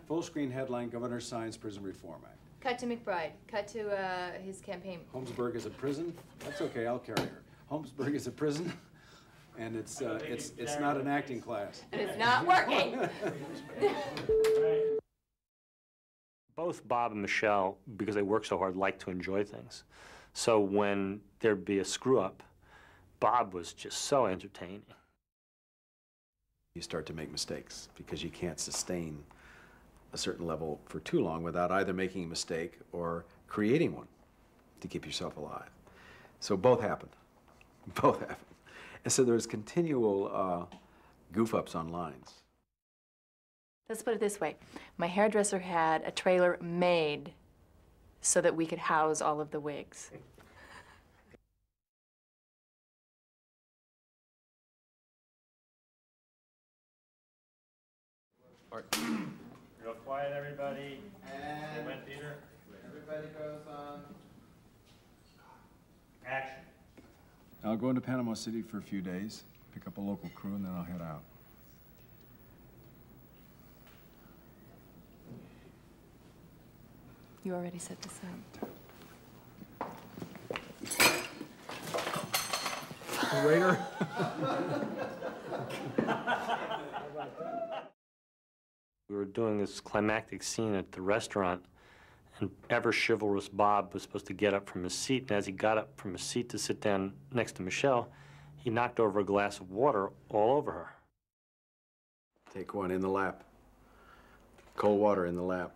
Full screen headline, Governor signs Prison Reform Act. Cut to McBride. Cut to his campaign. Holmesburg is a prison? That's okay, I'll carry her. Holmesburg is a prison, and it's not an acting class. And it's not working! Both Bob and Michelle, because they work so hard, like to enjoy things. So when there'd be a screw-up, Bob was just so entertaining. You start to make mistakes because you can't sustain a certain level for too long without either making a mistake or creating one to keep yourself alive. So both happened. Both happened. And so there's continual goof-ups on lines. Let's put it this way. My hairdresser had a trailer made so that we could house all of the wigs. Real quiet, everybody. And Went, Peter. everybody goes on. Action. I'll go into Panama City for a few days, pick up a local crew, and then I'll head out. You already set this up. Waiter. We were doing this climactic scene at the restaurant, and ever chivalrous Bob was supposed to get up from his seat, and as he got up from his seat to sit down next to Michelle, he knocked over a glass of water all over her. Take one in the lap. Cold water in the lap.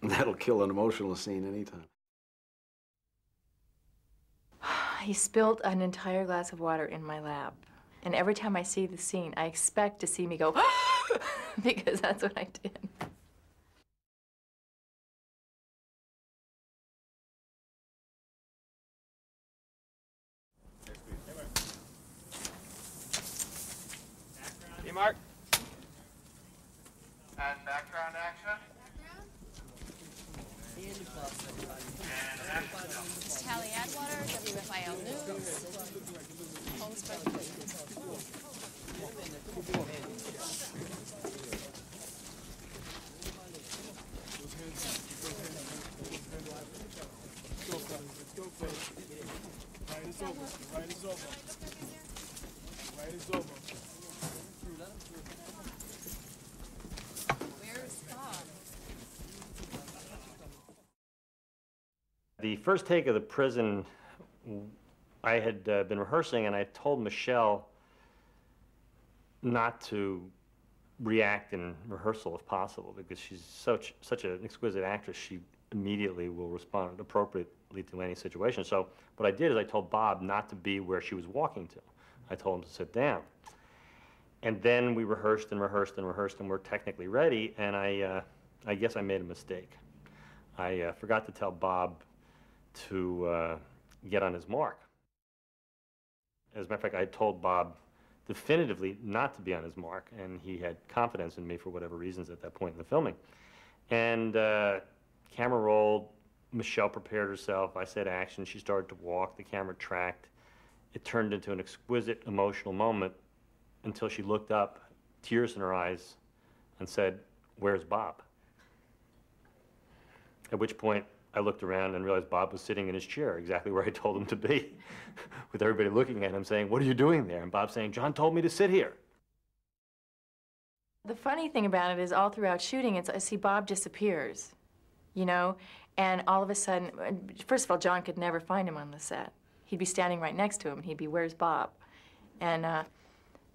That'll kill an emotional scene anytime. He spilled an entire glass of water in my lap. And every time I see the scene, I expect to see me go, because that's what I did. Hey, Mark. And background action. Tally Atwater, WFIL News, Holmesburg. Where's Bob? The first take of the prison, I had been rehearsing, and I told Michelle not to react in rehearsal if possible, because she's such an exquisite actress. She immediately will respond appropriately to any situation. So what I did is I told Bob not to be where she was walking to. I told him to sit down. And then we rehearsed and rehearsed and rehearsed, and we're technically ready, and I guess I made a mistake. I forgot to tell Bob to get on his mark. As a matter of fact, I told Bob definitively not to be on his mark, and he had confidence in me for whatever reasons at that point in the filming. And camera rolled, Michelle prepared herself, I said action, she started to walk, the camera tracked. It turned into an exquisite emotional moment until she looked up, tears in her eyes, and said, "Where's Bob?" At which point, I looked around and realized Bob was sitting in his chair, exactly where I told him to be, with everybody looking at him saying, "What are you doing there?" And Bob saying, "John told me to sit here." The funny thing about it is all throughout shooting, I see Bob disappears, you know? And all of a sudden, first of all, John could never find him on the set. He'd be standing right next to him, and he'd be, "Where's Bob?" And,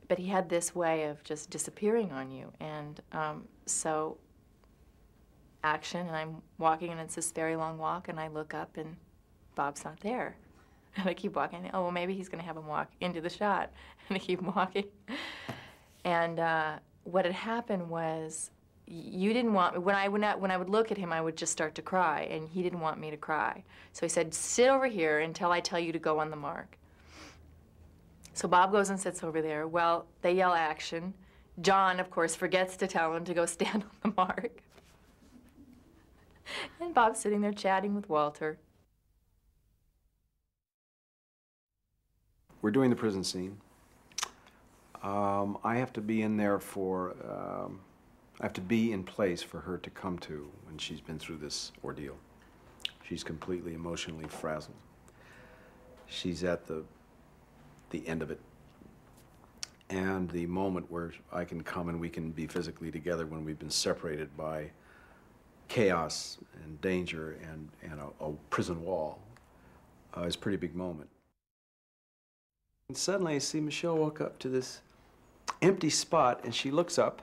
but he had this way of just disappearing on you. And so, action, and I'm walking, and it's this very long walk, and I look up, and Bob's not there. And I keep walking. Oh, well, maybe he's going to have him walk into the shot. And I keep walking. And what had happened was, you didn't want me, when I would look at him, I would just start to cry, and he didn't want me to cry. So he said, "Sit over here until I tell you to go on the mark." So Bob goes and sits over there. Well, they yell action. John, of course, forgets to tell him to go stand on the mark. And Bob's sitting there chatting with Walter. We're doing the prison scene. I have to be in there for I have to be in place for her to come to when she's been through this ordeal. She's completely emotionally frazzled. She's at the end of it. And the moment where I can come and we can be physically together when we've been separated by chaos and danger and a prison wall is a pretty big moment. And suddenly I see Michelle walk up to this empty spot, and she looks up,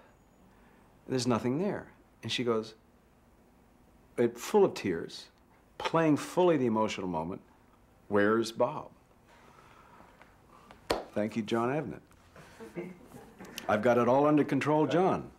and there's nothing there. And she goes, full of tears, playing fully the emotional moment, "Where's Bob?" Thank you, John Avnet. I've got it all under control, John.